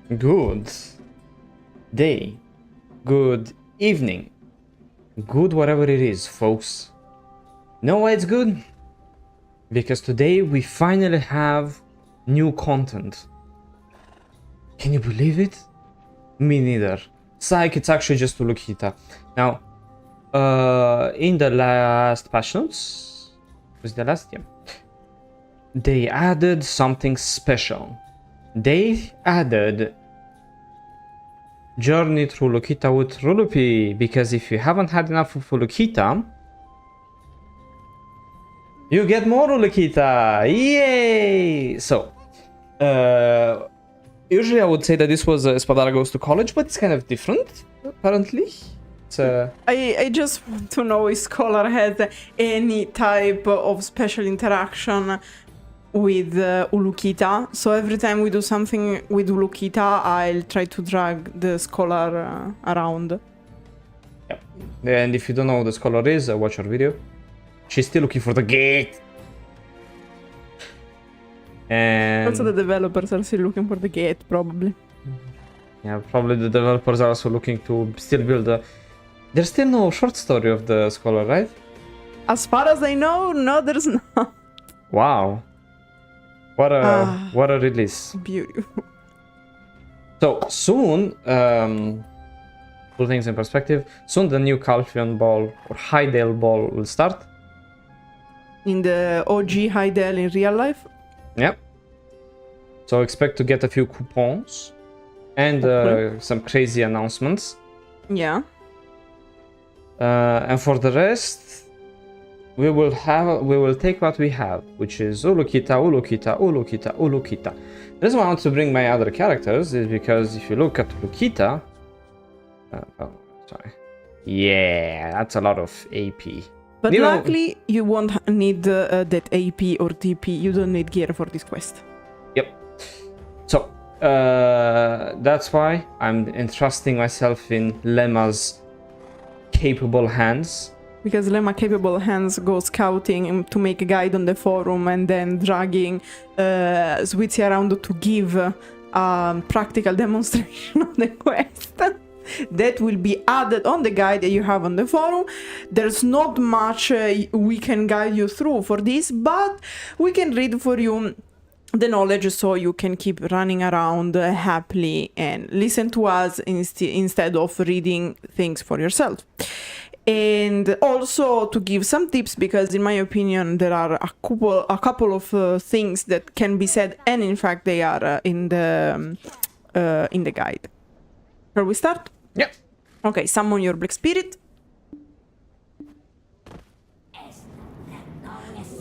Good day, good evening, good whatever it is, folks. Know why it's good? Because today we finally have new content. Can you believe it? Me neither. Psych, it's actually just Ulukita. Now, in the last patch notes, was the last year, they added something special. They added Journey through Ulukita with Rulupee, because if you haven't had enough of Ulukita, you get more Ulukita! Yay! So, usually I would say that this was Spadara Goes to College, but it's kind of different, apparently. It's, I just want to know if Scholar has any type of special interaction with Ulukita. So every time we do something with Ulukita, I'll try to drag the Scholar around. yeah. And if you don't know who the Scholar is, watch her video. She's still looking for the gate. And Also, the developers are still looking for the gate, probably. yeah, probably the developers are also looking to still build a... There's still no short story of the Scholar, right? As far as I know, no, there's not. Wow. What a release. Beautiful. So soon, put things in perspective, soon the new Calphion Ball or Hydale Ball will start. In the OG Heidel in real life? Yep. So expect to get a few coupons and some crazy announcements. Yeah. And for the rest, we will take what we have, which is Ulukita, Ulukita, Ulukita, Ulukita. The reason why I want to bring my other characters is because if you look at Ulukita, oh, sorry, yeah, that's a lot of AP. But luckily, you won't need that AP or TP. You don't need gear for this quest. Yep. So that's why I'm entrusting myself in Lema's capable hands. Because Lema capable hands go scouting to make a guide on the forum and then dragging Swittzy around to give a practical demonstration of the quest. That will be added on the guide that you have on the forum. There's not much we can guide you through for this, but we can read for you the knowledge so you can keep running around happily and listen to us instead of reading things for yourself. And also to give some tips, because in my opinion there are a couple of things that can be said, and in fact they are in the guide. Shall we start? Yep. Okay, summon your Black Spirit.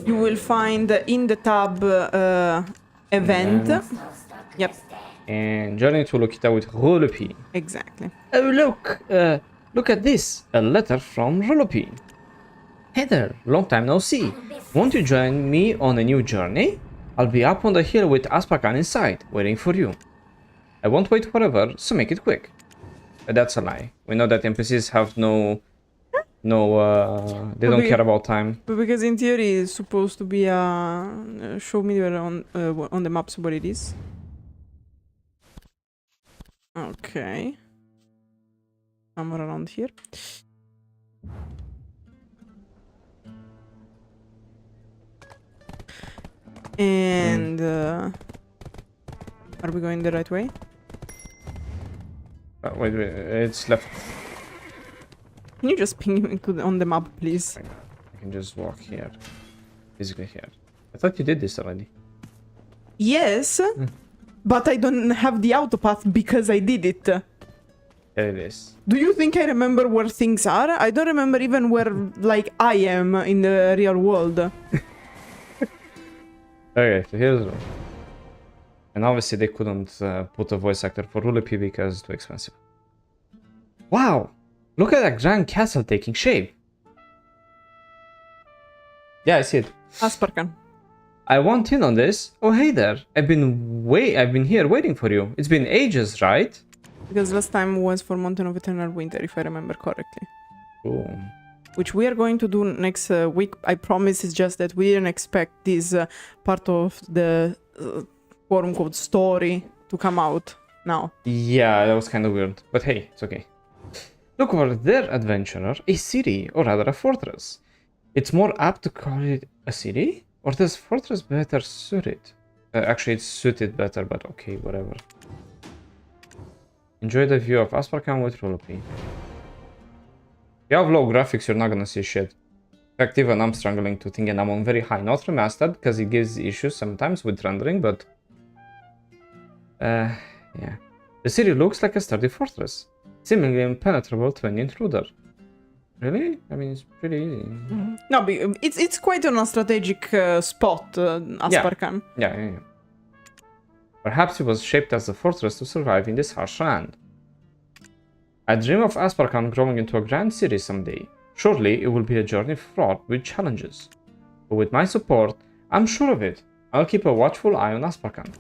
You will find in the tab event. Yep. And Journey to Ulukita with Rulupee. Exactly. Oh look, look at this, a letter from Rulupee. Hey there, long time no see. Won't you join me on a new journey? I'll be up on the hill with Asparkan inside, waiting for you. I won't wait forever, so make it quick. That's a lie. We know that NPCs have they don't care about time. Because in theory it's supposed to be a show me where on the maps what it is. Okay. Somewhere around here. And are we going the right way? Wait, it's left. Can you just ping me on the map, please? I can just walk here. Physically here. I thought you did this already. Yes, but I don't have the autopath because I did it. There it is. Do you think I remember where things are? I don't remember even where, like, I am in the real world. Okay, so here's the room. And obviously they couldn't put a voice actor for Rulupee because it's too expensive. Wow! Look at that grand castle taking shape. Yeah, I see it. Asparkan. I want in on this. Oh, hey there. I've been here waiting for you. It's been ages, right? Because last time was for Mountain of Eternal Winter, if I remember correctly. Cool. Which we are going to do next week. I promise. It's just that we didn't expect this part of the quote-unquote story to come out now. Yeah, that was kind of weird. But hey, it's okay. Look over there, adventurer. A city, or rather a fortress. It's more apt to call it a city? Or does fortress better suited? Actually, it's suited better, but okay, whatever. Enjoy the view of Asparkan with Rulupee. If you have low graphics, you're not gonna see shit. In fact, even I'm struggling to think, and I'm on very high. Not remastered, because it gives issues sometimes with rendering, but... yeah. The city looks like a sturdy fortress, seemingly impenetrable to any intruder. Really? I mean, it's pretty easy. Mm-hmm. No, but it's quite on a strategic spot, Asparkan. Yeah. Perhaps it was shaped as a fortress to survive in this harsh land. I dream of Asparkan growing into a grand city someday. Surely it will be a journey fraught with challenges. But with my support, I'm sure of it. I'll keep a watchful eye on Asparkan.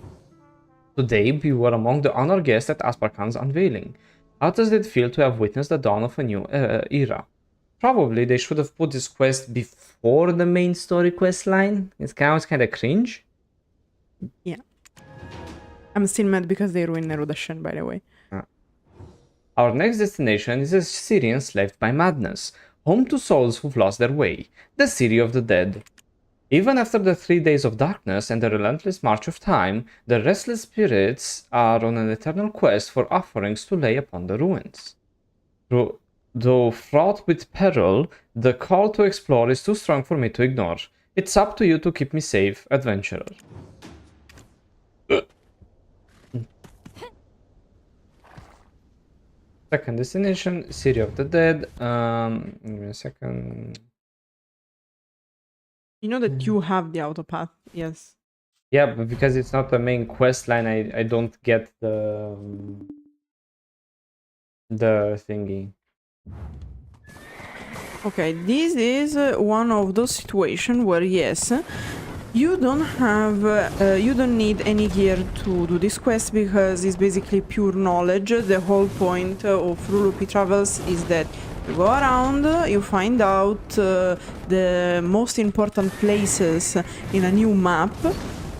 Today, we were among the honored guests at Asparkan's unveiling. How does it feel to have witnessed the dawn of a new era? Probably they should have put this quest before the main story quest line. It's kind of cringe. Yeah. I'm still mad because they ruined Nerudashen, by the way. Our next destination is a city enslaved by madness, home to souls who've lost their way, the City of the Dead. Even after the 3 days of darkness and the relentless march of time, the restless spirits are on an eternal quest for offerings to lay upon the ruins. Though fraught with peril, the call to explore is too strong for me to ignore. It's up to you to keep me safe, adventurer. Second destination, City of the Dead. Give me a second. You know that you have the autopath, yes. Yeah, but because it's not the main quest line, I don't get the thingy. Okay, this is one of those situations where, yes, you don't need any gear to do this quest because it's basically pure knowledge. The whole point of Rulupee Travels is that you go around, you find out the most important places in a new map,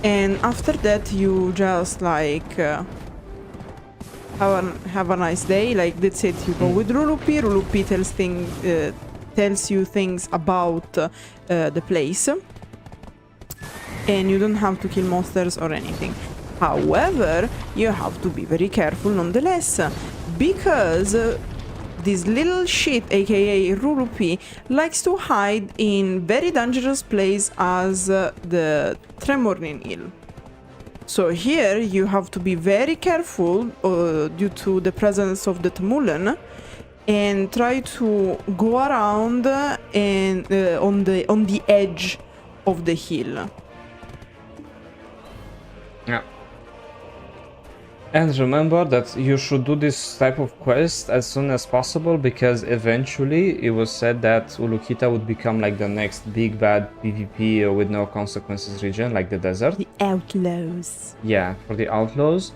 and after that you just like have a nice day. Like that's it. You go with Rulupee. Rulupee tells you things about the place, and you don't have to kill monsters or anything. However, you have to be very careful nonetheless, because this little shit, aka Rulupee, likes to hide in very dangerous place as the Tremornin Hill. So here you have to be very careful due to the presence of the Tmulen, and try to go around and on the edge of the hill. Yeah. And remember that you should do this type of quest as soon as possible, because eventually it was said that Ulukita would become like the next big bad PvP with no consequences region, like the desert. The outlaws. Yeah, for the outlaws.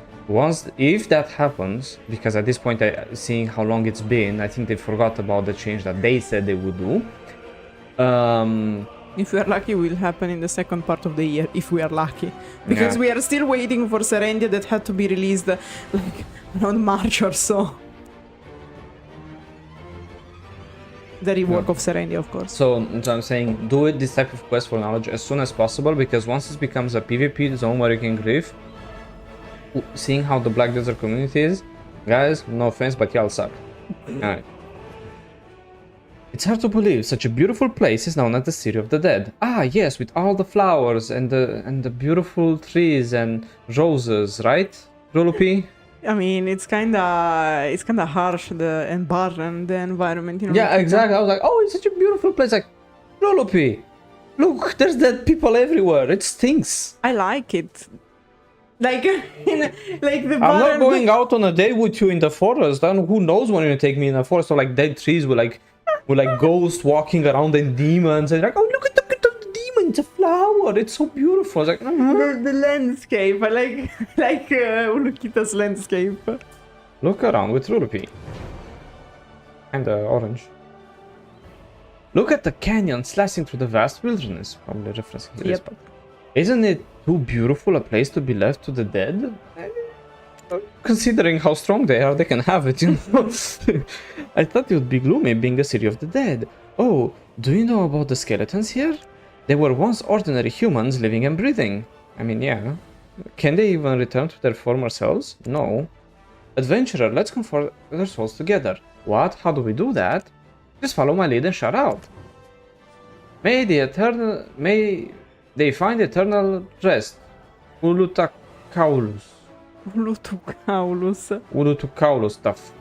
If that happens, because at this point, seeing how long it's been, I think they forgot about the change that they said they would do. If we are lucky, it will happen in the second part of the year, if we are lucky. Because we are still waiting for Serendia that had to be released like around March or so. The rework of Serendia, of course. So I'm saying, do this type of quest for knowledge as soon as possible, because once it becomes a PvP zone where you can grief, seeing how the Black Desert community is, guys, no offense, but y'all suck. Alright. It's hard to believe such a beautiful place is known as the City of the Dead. Ah, yes, with all the flowers and the beautiful trees and roses, right, Rulupee? I mean, it's kinda harsh and barren, the environment, you know. Yeah, exactly. I was like, oh, it's such a beautiful place. Like, Rulupee, look, there's dead people everywhere. It stinks. I like it. Like, like the I'm not going out on a day with you in the forest. And who knows when you take me in the forest? Or like dead trees with like ghosts walking around and demons, and like, oh, look at the demon, it's a flower, it's so beautiful. It's like the landscape. I like Ulukita's landscape. Look around with Rulupee. Kinda orange. Look at the canyon slicing through the vast wilderness. Probably referencing this. Yep. Isn't it too beautiful a place to be left to the dead? Considering how strong they are, they can have it, you know. I thought it would be gloomy being a city of the dead. Oh, do you know about the skeletons here? They were once ordinary humans living and breathing. I mean, yeah. Can they even return to their former selves? No. Adventurer, let's comfort their souls together. What? How do we do that? Just follow my lead and shout out. May they find eternal rest. Ulutakaulus. Ulutukaulus stuff.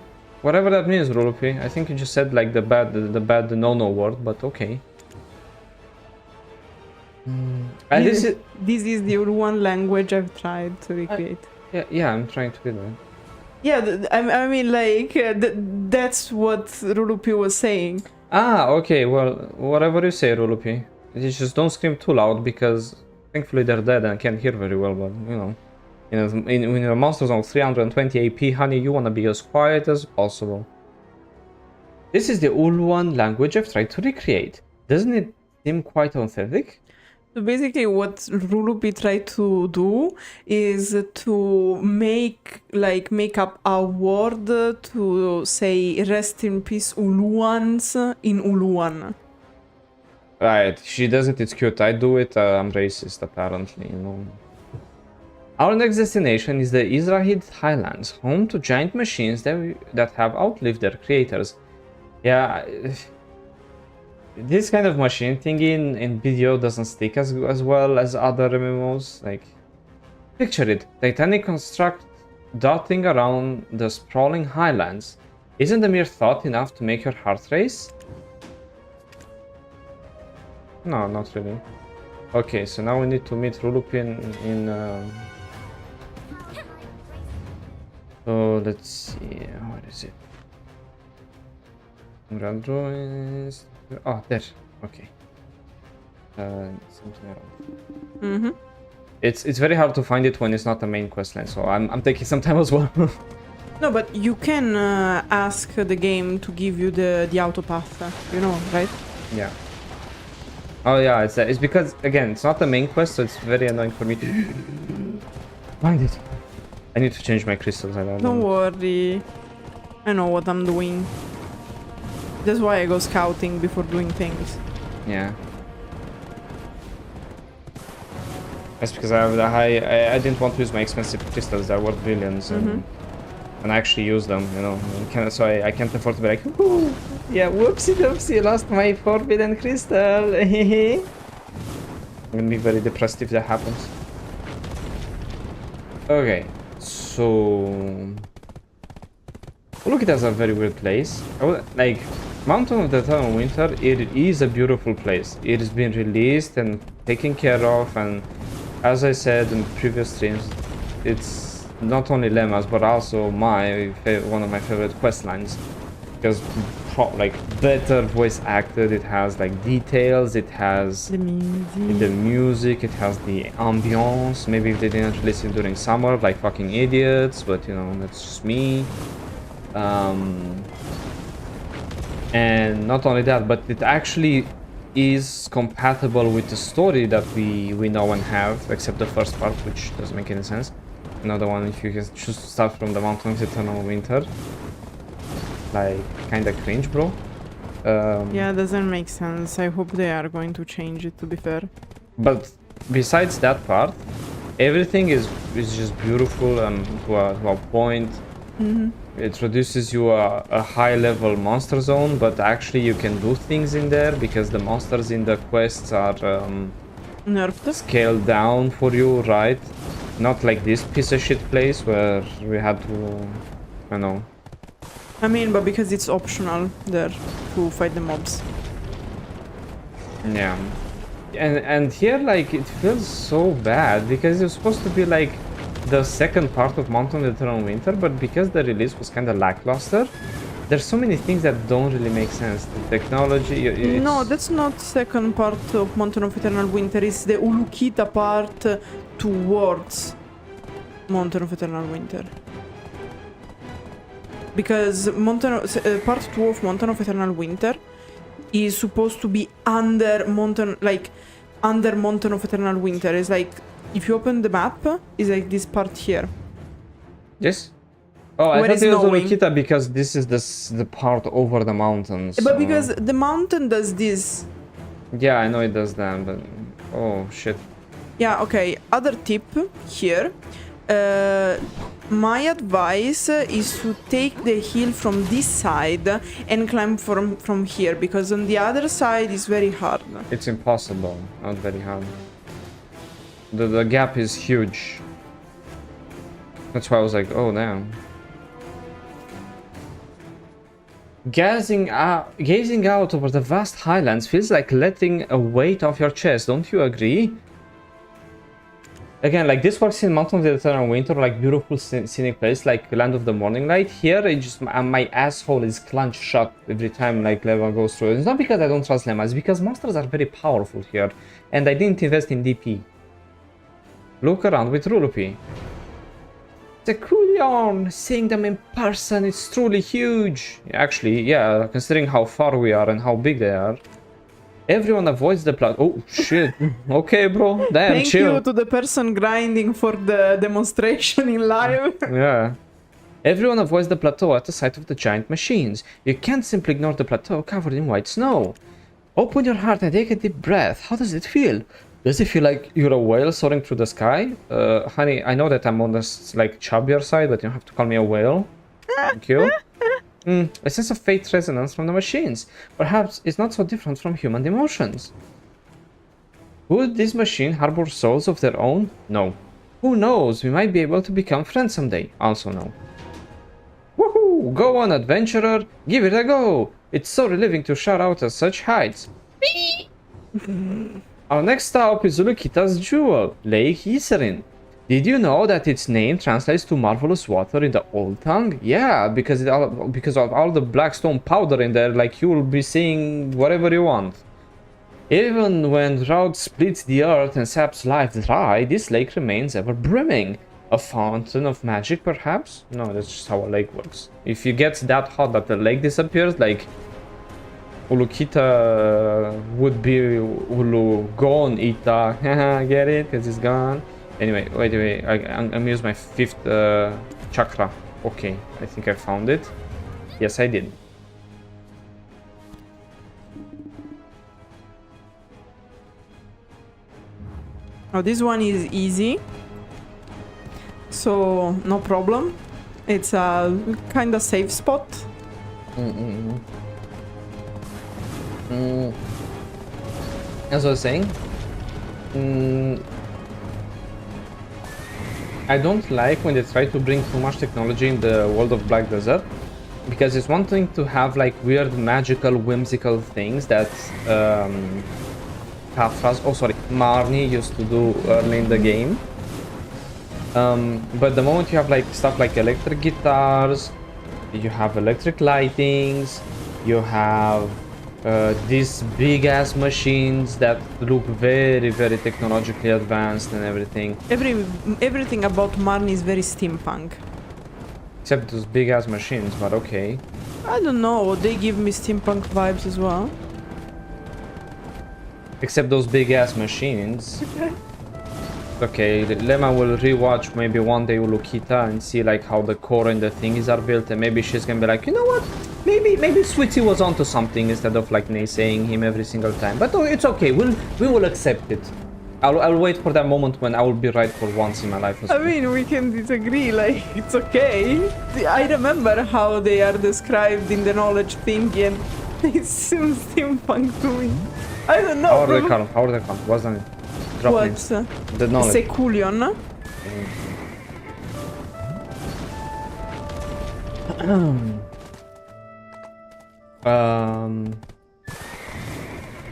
Whatever that means, Rulupee. I think you just said like the bad no-no word, but okay. This is the one language I've tried to recreate. Yeah, I'm trying to do that. Yeah, I mean, like, that's what Rulupee was saying. Ah, okay, well, whatever you say, Rulupee. You just don't scream too loud, because thankfully they're dead and can't hear very well, but, you know. In a monster zone 320 AP, honey, you wanna be as quiet as possible. This is the Uluan language I've tried to recreate. Doesn't it seem quite authentic? So basically what Rulupee tried to do is to make up a word to say rest in peace Uluans in Uluan. Right, she does it, it's cute. I do it, I'm racist apparently, you know. Our next destination is the Yzrahid Highlands, home to giant machines that have outlived their creators. Yeah, this kind of machine thing in video doesn't stick as well as other MMOs. Like, picture it, titanic construct dotting around the sprawling highlands. Isn't the mere thought enough to make your heart race? No, not really. Okay, so now we need to meet Rulupee so let's see, what is it? Tungrad drawings. Oh, there. Okay. Something around. It's very hard to find it when it's not the main questline, so I'm taking some time as well. No, but you can ask the game to give you the auto path, you know, right? Yeah. Oh yeah, it's because again it's not the main quest, so it's very annoying for me to find it. I need to change my crystals. Don't worry, I know what I'm doing. That's why I go scouting before doing things. Yeah. That's because I have the high. I didn't want to use my expensive crystals that were billions and I actually use them, you know. So I can't afford to be like, ooh, yeah, whoopsie doopsie, lost my forbidden crystal. I'm gonna be very depressed if that happens. Okay, so Ulukita is a very weird place. Like, Mountain of the Eternal Winter, it is a beautiful place. It has been released and taken care of, and as I said in previous streams, it's not only Lema's but also one of my favorite quest lines, because like better voice acted, it has like details, it has the music, it has the ambience. Maybe if they didn't release it during summer, like fucking idiots, but you know, that's just me. And not only that, but it actually is compatible with the story that we know and have, except the first part, which doesn't make any sense. Another one, if you can choose to start from the Mountain of Eternal Winter, like kinda cringe, bro. Yeah, doesn't make sense. I hope they are going to change it, to be fair. But besides that part, everything is just beautiful and to a point. It introduces you a high-level monster zone, but actually you can do things in there because the monsters in the quests are nerfed, scaled down for you, right? Not like this piece of shit place where we had to, I know. I mean, but because it's optional there to fight the mobs. Yeah. And here, like, it feels so bad because it's supposed to be like the second part of Mountain of Eternal Winter, but because the release was kind of lackluster, there's so many things that don't really make sense. The technology... No, that's not second part of Mountain of Eternal Winter. It's the Ulukita part towards Mountain of Eternal Winter. Because part 2 of Mountain of Eternal Winter is supposed to be under Mountain of Eternal Winter. It's like, if you open the map, it's like this part here. Yes? Oh, I Where thought is it was snowing. Ulukita because this is the part over the mountains. But because the mountain does this. Yeah, I know it does that, but... Oh, shit. Yeah, okay. Other tip here. My advice is to take the hill from this side and climb from here, because on the other side is very hard. It's impossible, not very hard. The gap is huge. That's why I was like, oh damn. Gazing out over the vast highlands feels like letting a weight off your chest, don't you agree? Again, like this works in Mountain of the Eternal Winter, like beautiful scenic place like Land of the Morning Light. Here, it just my asshole is clenched shut every time like Lema goes through. It's not because I don't trust Lema, it's because monsters are very powerful here, and I didn't invest in DP. Look around with Rulupee. The cool yarn, seeing them in person, it's truly huge. Actually, yeah, considering how far we are and how big they are. Everyone avoids the plateau. Oh, shit. Okay, bro. Damn, Thank chill. you to the person grinding for the demonstration in live. Yeah. Everyone avoids the plateau at the sight of the giant machines. You can't simply ignore the plateau covered in white snow. Open your heart and take a deep breath. How does it feel? Does it feel like you're a whale soaring through the sky? Honey, I know that I'm on the like chubbier side, but you don't have to call me a whale. Thank you. A sense of faith resonance from the machines. Perhaps it's not so different from human emotions. Would this machine harbor souls of their own? No. Who knows? We might be able to become friends someday. Also no. Woohoo! Go on, adventurer! Give it a go! It's so relieving to shout out at such heights. Our next stop is Ulukita's jewel, Lake Yaserin. Did you know that its name translates to marvelous water in the old tongue? Yeah, because of all the black stone powder in there, like you will be seeing whatever you want. Even when drought splits the earth and saps life dry, this lake remains ever brimming. A fountain of magic, perhaps? No, that's just how a lake works. If you get that hot that the lake disappears, like Ulukita would be Ulugon Ita. Get it? Because it's gone. Anyway, wait. I'm gonna use my fifth chakra. Okay, I think I found it. Yes, I did. Oh, this one is easy. So, no problem. It's a kind of safe spot. As I was saying, I don't like when they try to bring too much technology in the world of Black Desert, because it's one thing to have like weird, magical, whimsical things that Marnie used to do early in the game. But the moment you have like stuff like electric guitars, you have electric lightings, you have these big ass machines that look very, very technologically advanced and everything. Everything about Marnie is very steampunk. Except those big ass machines, but okay. I don't know, they give me steampunk vibes as well. Except those big ass machines. Okay, Lema will rewatch maybe one day Ulukita and see like how the core and the thingies are built, and maybe she's gonna be like, you know what? Maybe Swittzy was onto something, instead of like naysaying him every single time. But it's okay. We will accept it. I'll wait for that moment when I will be right for once in my life. I mean, we can disagree. Like, it's okay. I remember how they are described in the knowledge thing, and it seems steampunk to me. I don't know. How are they called? What's the name? Drop What's names. The knowledge. Seculion.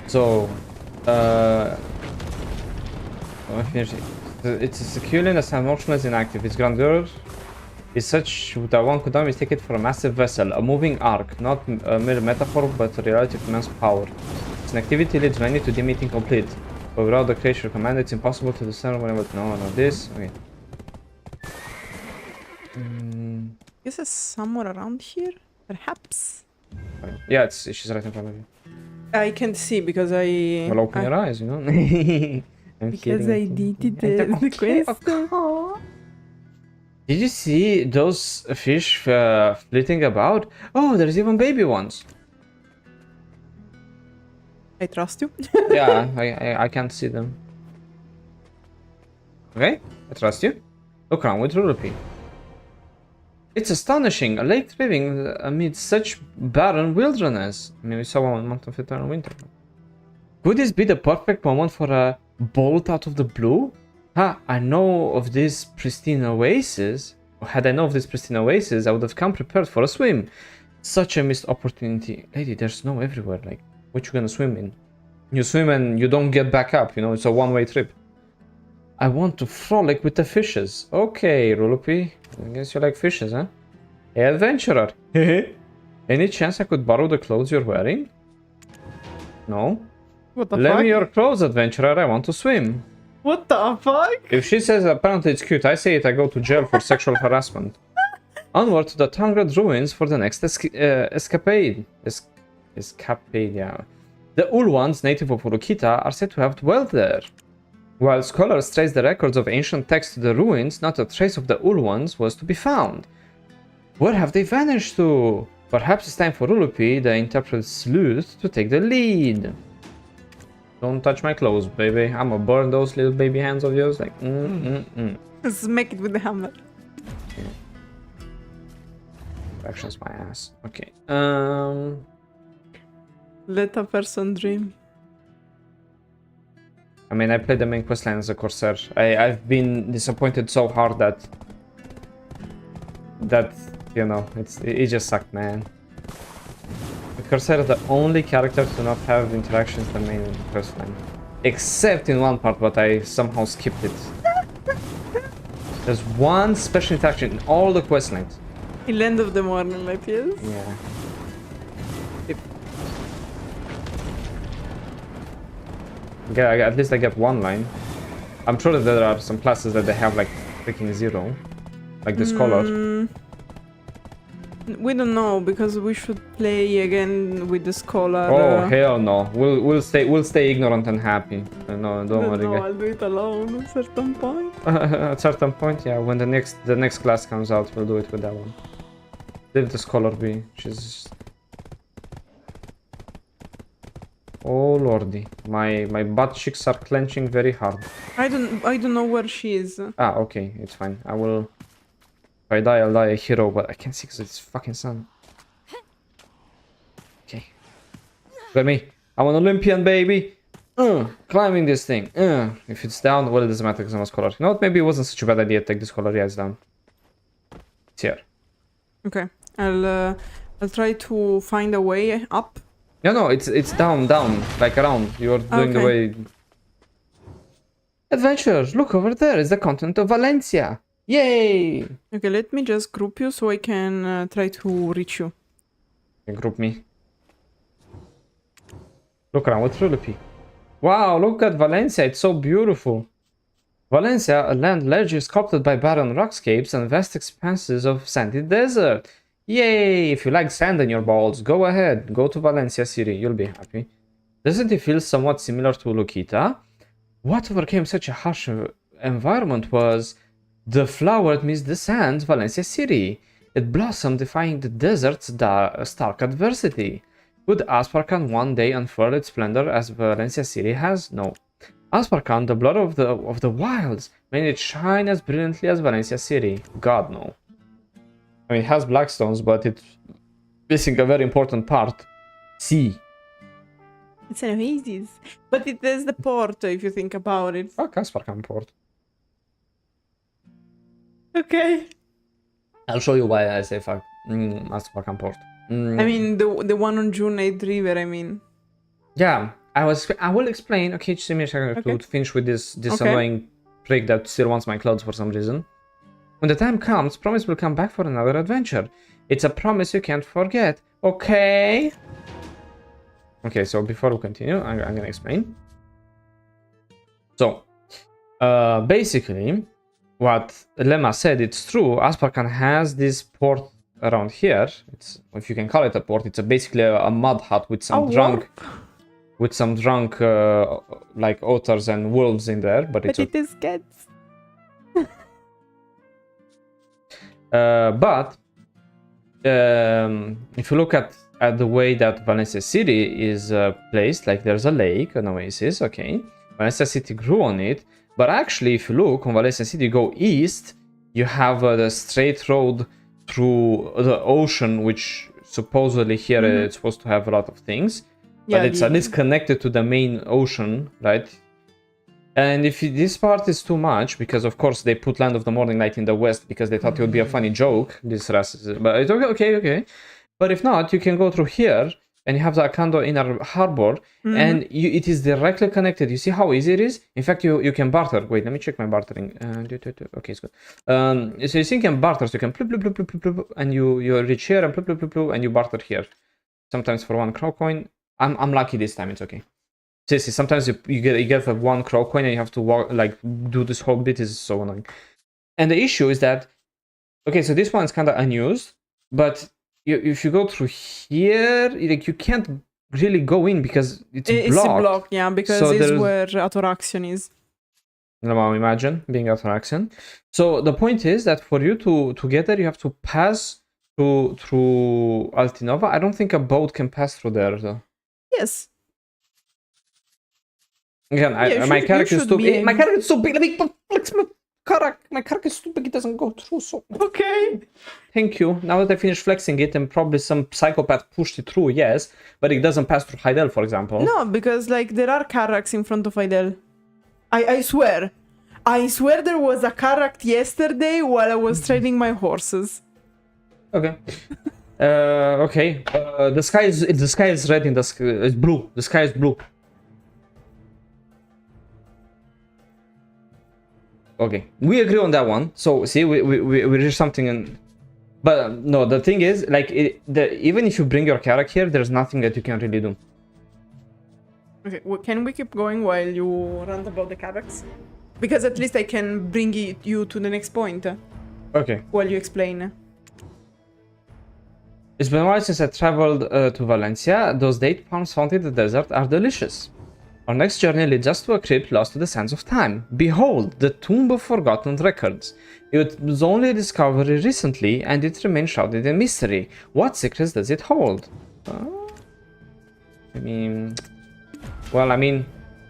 So, it's a Seculion that's motionless and inactive. Its grandeur is such that one could not mistake it for a massive vessel, a moving ark, not a mere metaphor, but a reality of immense power. Its inactivity leads many to deem it incomplete. But without the creature command, it's impossible to discern whenever. No, this. Okay. Is it somewhere around here? Perhaps. Yeah, she's right in front of you. I can't see because I. Well, open your eyes, you know. I'm because kidding. I did the quest. Did you see those fish flitting about? Oh, there's even baby ones. I trust you. Yeah, I can't see them. Okay, I trust you. Look around with Rulupee. It's astonishing, a lake thriving amid such barren wilderness. I mean, we saw one month of eternal winter. Could this be the perfect moment for a bolt out of the blue? I know of this pristine oasis. Had I known of this pristine oasis, I would have come prepared for a swim. Such a missed opportunity. Lady, there's snow everywhere. Like, what you gonna swim in? You swim and you don't get back up, you know, it's a one-way trip. I want to frolic with the fishes. Okay, Rulupee. I guess you like fishes, huh? Hey, adventurer. Any chance I could borrow the clothes you're wearing? No. What the Lend fuck? me your clothes, adventurer. I want to swim. What the fuck? If she says apparently it's cute, I say it, I go to jail for sexual harassment. Onward to the Tungrad ruins for the next escapade. Escapade, yeah. The Ulwans, native of Ulukita, are said to have dwelt there. While scholars trace the records of ancient texts to the ruins, not a trace of the Ulwans was to be found. Where have they vanished to? Perhaps it's time for Rulupee, the interpreted sleuth, to take the lead. Don't touch my clothes, baby. I'ma burn those little baby hands of yours. Like, Smack it with the hammer. Actions my ass. Okay. Let a person dream. I mean, I played the main questline as a Corsair. I've been disappointed so hard that you know, it just sucked, man. The Corsair is the only character to not have interactions in the main questline, except in one part, but I somehow skipped it. There's one special interaction in all the questlines. In end of the morning, like yes. Yeah. Yeah, at least I get one line. I'm sure that there are some classes that they have like freaking 0, like the scholar. We don't know because we should play again with the scholar. Oh hell no! We'll stay ignorant and happy. No, don't worry. No, I'll do it alone at a certain point. At certain point, yeah. When the next class comes out, we'll do it with that one. Leave the scholar be. She's. Oh lordy, my butt cheeks are clenching very hard. I don't know where she is. Ah, okay, it's fine. I will. If I die, I'll die a hero, but I can't see because it's fucking sun. Okay. Look at me. I'm an Olympian, baby. Climbing this thing. If it's down, well, it doesn't matter because I'm a scholar. You know what? Maybe it wasn't such a bad idea to take the scholar. Yeah, it's down. It's here. Okay. I'll try to find a way up. No, it's down, like around. You're doing the way. Adventurers, look over there. It's the continent of Valencia. Yay! Okay, let me just group you so I can try to reach you. Group me. Look around with Rulupee. Wow, look at Valencia. It's so beautiful. Valencia, a land largely sculpted by barren rockscapes and vast expanses of sandy desert. Yay! If you like sand in your balls, go ahead. Go to Valencia City. You'll be happy. Doesn't it feel somewhat similar to Ulukita? What overcame such a harsh environment was the flower amidst the sands, Valencia City. It blossomed, defying the desert's stark adversity. Could Asparkan one day unfurl its splendor as Valencia City has? No. Asparkan, the blood of the wilds, made it shine as brilliantly as Valencia City. God, no. I mean, it has blackstones, but it's missing a very important part. Sea. It's an oasis. But it is the port, if you think about it. Fuck Asparkan port. Okay. I'll show you why I say fuck Asparkan port. I mean, the one on June 8th River, I mean. Yeah, I will explain. Okay, just give me a second to finish with this annoying prick that still wants my clothes for some reason. When the time comes, promise will come back for another adventure. It's a promise you can't forget. Okay? Okay, so before we continue, I'm gonna explain. So, basically, what Lema said, it's true. Asparkan has this port around here. It's, if you can call it a port, it's basically a mud hut with some drunk like otters and wolves in there. But it's it is cats. But if you look at the way that Valencia City is placed, like there's a lake, an oasis, okay. Valencia City grew on it, but actually if you look on Valencia City, go east, you have the straight road through the ocean, which supposedly here it's supposed to have a lot of things, but it's at least connected to the main ocean, right? And if this part is too much, because of course they put Land of the Morning Light in the west because they thought it would be a funny joke, this racism, but it's okay. But if not, you can go through here and you have the Akando Inner Harbor, and it is directly connected. You see how easy it is? In fact, you can barter. Wait, let me check my bartering. Okay, it's good. So you see you can barter, so you can plup, plup, plup, plup, plup, plup, and you reach here and plup, plup, plup, plup, and you barter here. Sometimes for 1 crow coin. I'm lucky this time, it's okay. See, sometimes you get a 1 crow coin and you have to walk, like do this whole bit is so annoying. And the issue is that, okay, so this one's kind of unused, but if you go through here, like you can't really go in because it's blocked. It's blocked, yeah, because So it's there's- where Atoraxion is. Now imagine being Atoraxion. So the point is that for you to get there, you have to pass through Altinova. I don't think a boat can pass through there though. Yes. Again, my you character is should too be big. able- My character is too big. Let me flex my character is too big. It doesn't go through. So Okay. thank you. Now that I finished flexing it, and probably some psychopath pushed it through. Yes, but it doesn't pass through Heidel, for example. No, because like there are Karaks in front of Idel. I swear. I swear there was a Karak yesterday while I was training my horses. Okay. Okay. The sky is red. It's blue. The sky is blue. Okay, we agree on that one. So see, we reached something, but no, the thing is, like, even if you bring your character here, there's nothing that you can really do. Okay, can we keep going while you rant about the Karaks? Because at least I can bring you to the next point Okay. while you explain. It's been a while since I traveled to Valencia. Those date palms found in the desert are delicious. Our next journey leads us to a crypt lost to the sands of time. Behold, the Tomb of Forgotten Records. It was only discovered recently, and it remains shrouded in mystery. What secrets does it hold? I mean,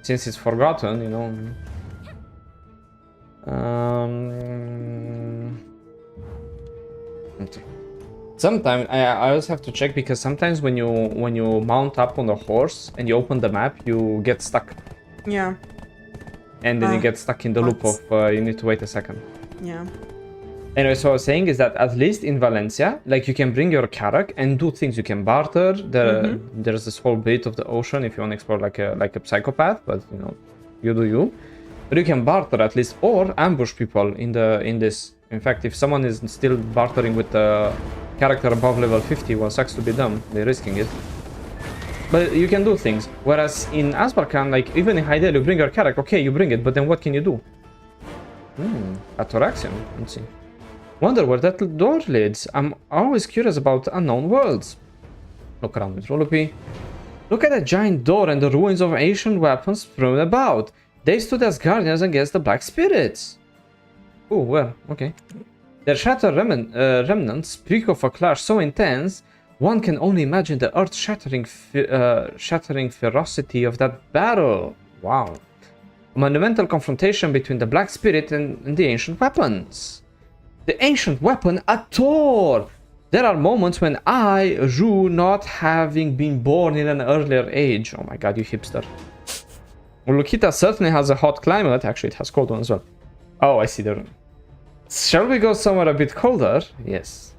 since it's forgotten, you know. Okay. Sometimes I also have to check, because sometimes when you mount up on the horse and you open the map, you get stuck, Yeah, and then you get stuck in the loop of you need to wait a second. yeah. Anyway, so I was saying is that at least in Valencia, like, you can bring your karak and do things. You can barter. There's this whole bit of the ocean if you want to explore like a psychopath, but you know, you do you. But you can barter at least, or ambush people in this. In fact, if someone is still bartering with the character above level 50, well, sucks to be them. They're risking it. But you can do things. Whereas in Asparkan, like, even in Heidel, you bring your character. Okay, you bring it, but then what can you do? Atoraxion. Let's see. Wonder where that door leads. I'm always curious about unknown worlds. Look around with Rulupee. Look at that giant door and the ruins of ancient weapons strewn about. They stood as guardians against the black spirits. Oh, well, okay. Their shattered remnants speak of a clash so intense, one can only imagine the earth-shattering ferocity of that battle. Wow. A monumental confrontation between the black spirit and the ancient weapons. The ancient weapon, a Thor! There are moments when I rue not having been born in an earlier age. Oh my god, you hipster. Ulukita certainly has a hot climate. Actually, it has cold one as well. Oh, I see the room. Shall we go somewhere a bit colder? Yes.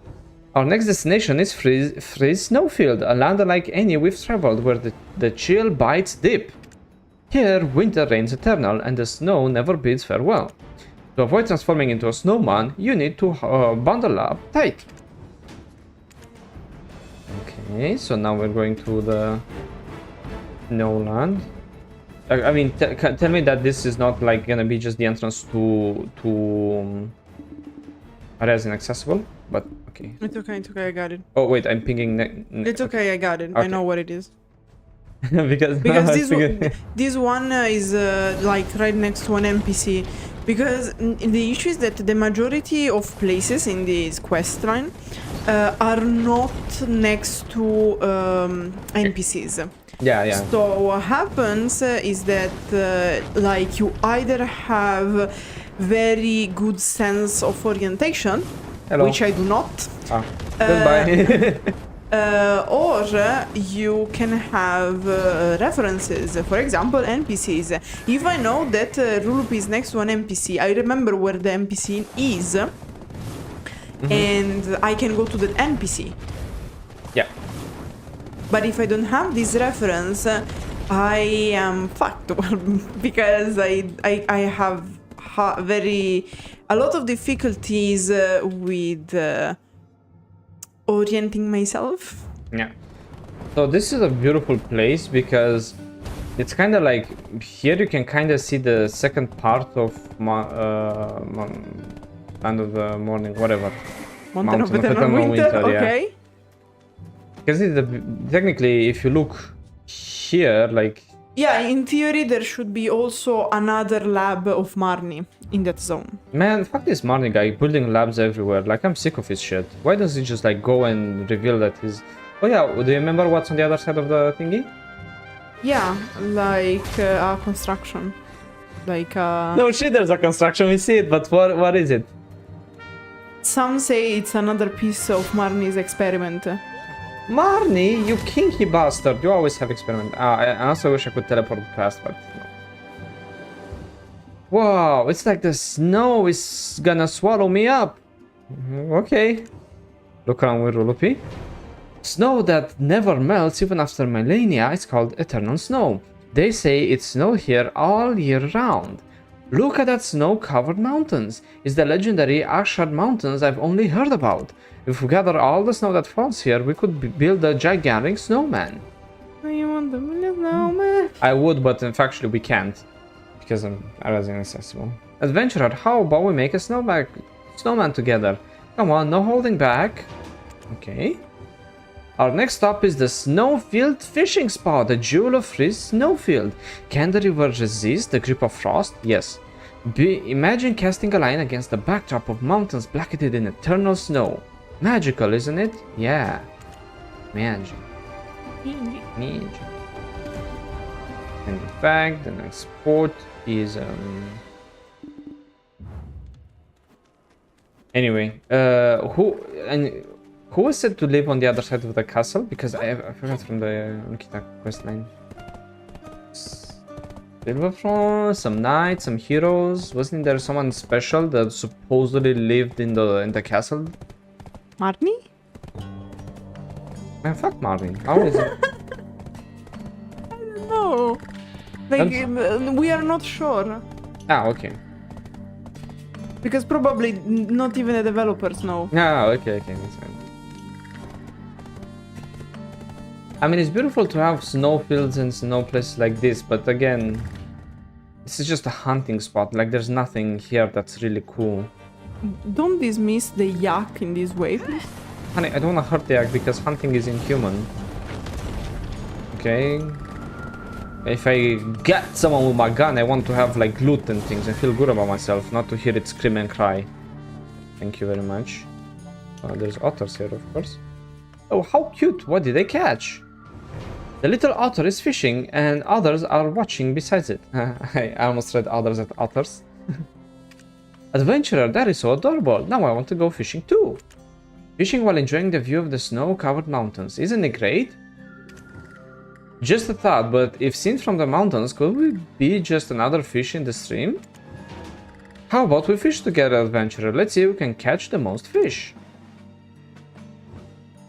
Our next destination is Fris Snowfield, a land unlike any we've traveled, where the chill bites deep. Here, winter reigns eternal, and the snow never bids farewell. To avoid transforming into a snowman, you need to bundle up tight. Okay, so now we're going to the Snowland. I mean, tell me that this is not like gonna be just the entrance to areas inaccessible, but okay. It's okay, I got it. Oh wait, I'm pinging. It's okay, I got it. Okay. I know what it is. because Because this one is like right next to an NPC. Because the issue is that the majority of places in this questline are not next to NPCs. Yeah. So what happens is that like you either have very good sense of orientation, Hello. which I do not. Ah, goodbye. Or you can have references, for example, NPCs. If I know that Rulupee is next to an NPC, I remember where the NPC is, and I can go to the NPC. Yeah. But if I don't have this reference, I am fucked because I have a lot of difficulties with orienting myself. Yeah. So this is a beautiful place because it's kind of like here you can kind of see the second part of Land of the Morning, whatever. Mountain of Eternal Winter, okay. Yeah. Because technically, if you look here, like... Yeah, in theory, there should be also another lab of Marnie in that zone. Man, fuck this Marnie guy, building labs everywhere. Like, I'm sick of his shit. Why doesn't he just, like, go and reveal that he's... Oh yeah, do you remember what's on the other side of the thingy? Yeah, like a construction. Like No shit, there's a construction, we see it, but what is it? Some say it's another piece of Marnie's experiment. Marnie, you kinky bastard! You always have experiment. I also wish I could teleport past, but no. Wow, it's like the snow is gonna swallow me up. Okay. Look around with Rulupee. Snow that never melts even after millennia is called eternal snow. They say it snows here all year round. Look at that snow-covered mountains. It's the legendary Ashard Mountains I've only heard about. If we gather all the snow that falls here, we could build a gigantic snowman. You want the snowman? I would, but actually we can't. Because I was inaccessible. Adventurer, how about we make a snowman together? Come on, no holding back. Okay. Our next stop is the Snowfield fishing spot, the jewel of Fris, Snowfield. Can the river resist the grip of frost? Yes. Imagine casting a line against the backdrop of mountains blanketed in eternal snow. Magical, isn't it? Yeah. Magic. Magic. And in fact, the next sport is Anyway, who was said to live on the other side of the castle? Because I forgot from the Ulukita questline. Silverfront, some knights, some heroes. Wasn't there someone special that supposedly lived in the castle? Marnie? Man, fuck Marnie. How is it? I don't know. Like, we are not sure. Ah, okay. Because probably not even the developers know. Ah, okay, that's fine. I mean, it's beautiful to have snowfields and snow places like this, but again, this is just a hunting spot. Like, there's nothing here that's really cool. Don't dismiss the yak in this way, please. Honey, I don't want to hurt the yak because hunting is inhuman. Okay. If I get someone with my gun, I want to have, like, loot and things and feel good about myself, not to hear it scream and cry. Thank you very much. There's otters here, of course. Oh, how cute! What did they catch? The little otter is fishing, and others are watching besides it. I almost read others at otters. Adventurer, that is so adorable. Now I want to go fishing too. Fishing while enjoying the view of the snow-covered mountains. Isn't it great? Just a thought, but if seen from the mountains, could we be just another fish in the stream? How about we fish together, adventurer? Let's see who can catch the most fish.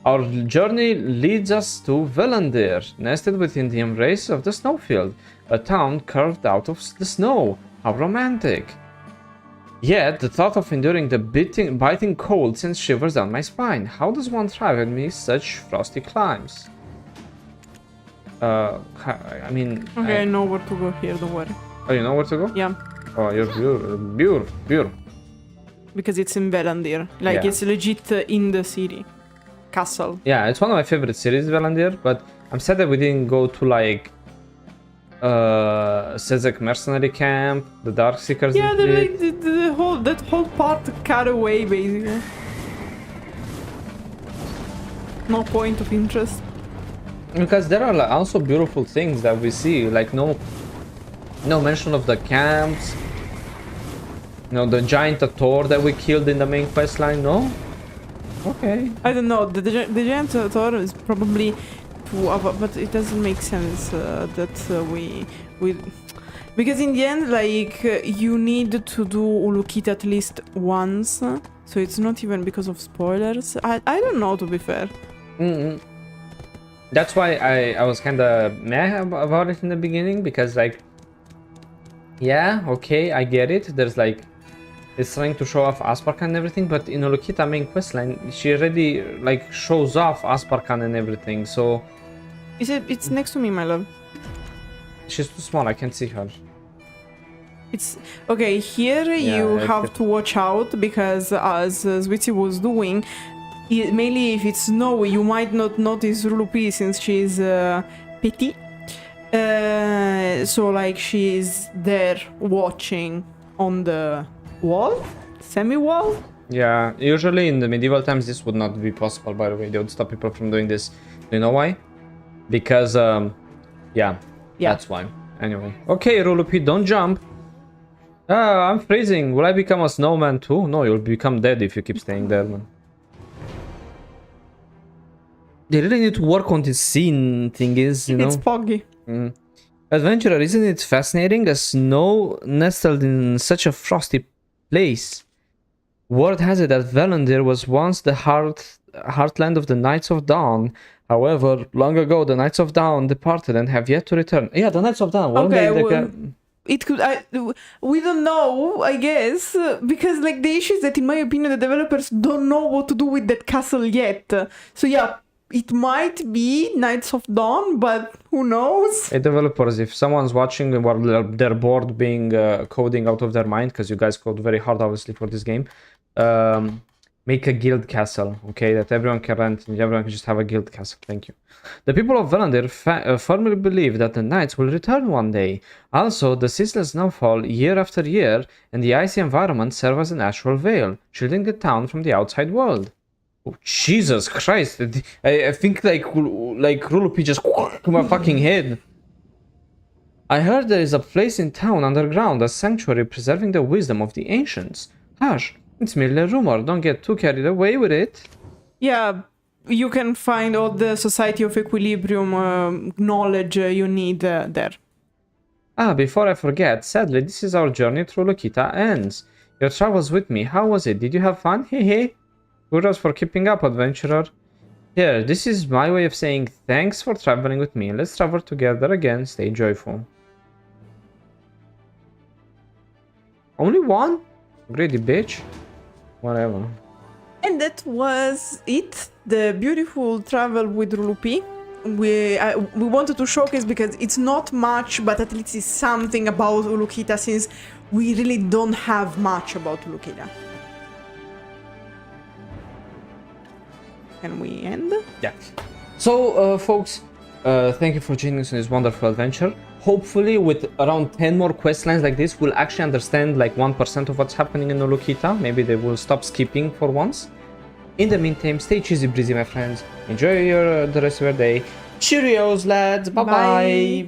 Our journey leads us to Velandir, nested within the embrace of the Snowfield, a town carved out of the snow. How romantic! Yet, the thought of enduring the biting cold sends shivers down my spine. How does one thrive amid such frosty climes? I mean... Okay, I know where to go here, don't worry. Oh, you know where to go? Yeah. Oh, you're beautiful. Because it's in Velandir. Like, Yeah. it's legit in the city. Castle. Yeah, it's one of my favorite cities, Velandir, but I'm sad that we didn't go to, like, Sezek mercenary camp, the Dark Seekers. Yeah, that whole part cut away basically. No point of interest. Because there are like, also beautiful things that we see, like no mention of the camps. The giant Thor that we killed in the main quest line. No. Okay. I don't know. The giant Thor is probably but it doesn't make sense that we because in the end, like you need to do Ulukita at least once, so it's not even because of spoilers. I don't know, to be fair. That's why I was kind of meh about it in the beginning, because like, yeah, okay, I get it. There's like, it's trying to show off Asparkan and everything, but in Ulukita main questline, she already like shows off Asparkan and everything. So it's next to me, my love. She's too small. I can't see her. It's okay. Here you have to watch out, because as Swittzy was doing, mainly if it's snowy, you might not notice Rulupee since she's petite. So like she's there watching on the wall, semi-wall. Yeah, usually in the medieval times this would not be possible, by the way. They would stop people from doing this. Do you know why? Because yeah, that's why. Anyway, okay, Rulupee, don't jump. I'm freezing. Will I become a snowman too? No, you'll become dead if you keep staying there, man. They really need to work on this scene thing, is, you know. It's foggy. Adventurer, isn't it fascinating? A snow nestled in such a frosty place. Word has it that Velandir was once the heartland of the Knights of Dawn. However, long ago the Knights of Dawn departed and have yet to return. Yeah, the Knights of Dawn. It could. We don't know, I guess, because like the issue is that, in my opinion, the developers don't know what to do with that castle yet. So yeah, it might be Knights of Dawn, but who knows? Hey developers, if someone's watching while they're bored being coding out of their mind, because you guys code very hard obviously for this game, make a guild castle, okay, that everyone can rent and everyone can just have a guild castle. Thank you. The people of Velandir firmly believe that the knights will return one day. Also, the ceaseless snowfall year after year and the icy environment serve as a natural veil, shielding the town from the outside world. Oh, Jesus Christ! I think like Rulupee just to my fucking head. I heard there is a place in town underground, a sanctuary preserving the wisdom of the ancients. Hush, it's merely a rumor. Don't get too carried away with it. Yeah, you can find all the Society of Equilibrium knowledge you need there. Ah, before I forget, sadly, this is our journey through Ulukita ends. Your travels with me, how was it? Did you have fun? Hehe. Kudos for keeping up, adventurer. Here, this is my way of saying thanks for traveling with me. Let's travel together again. Stay joyful. Only one? Greedy bitch. Whatever. And that was it. The beautiful travel with Rulupee. We wanted to showcase because it's not much, but at least it's something about Ulukita, since we really don't have much about Ulukita. Can we end? Yeah. So, folks, thank you for joining us in this wonderful adventure. Hopefully, with around 10 more quest lines like this, we'll actually understand like 1% of what's happening in Ulukita. Maybe they will stop skipping for once. In the meantime, stay cheesy breezy, my friends. Enjoy the rest of your day. Cheerios, lads. Bye-bye.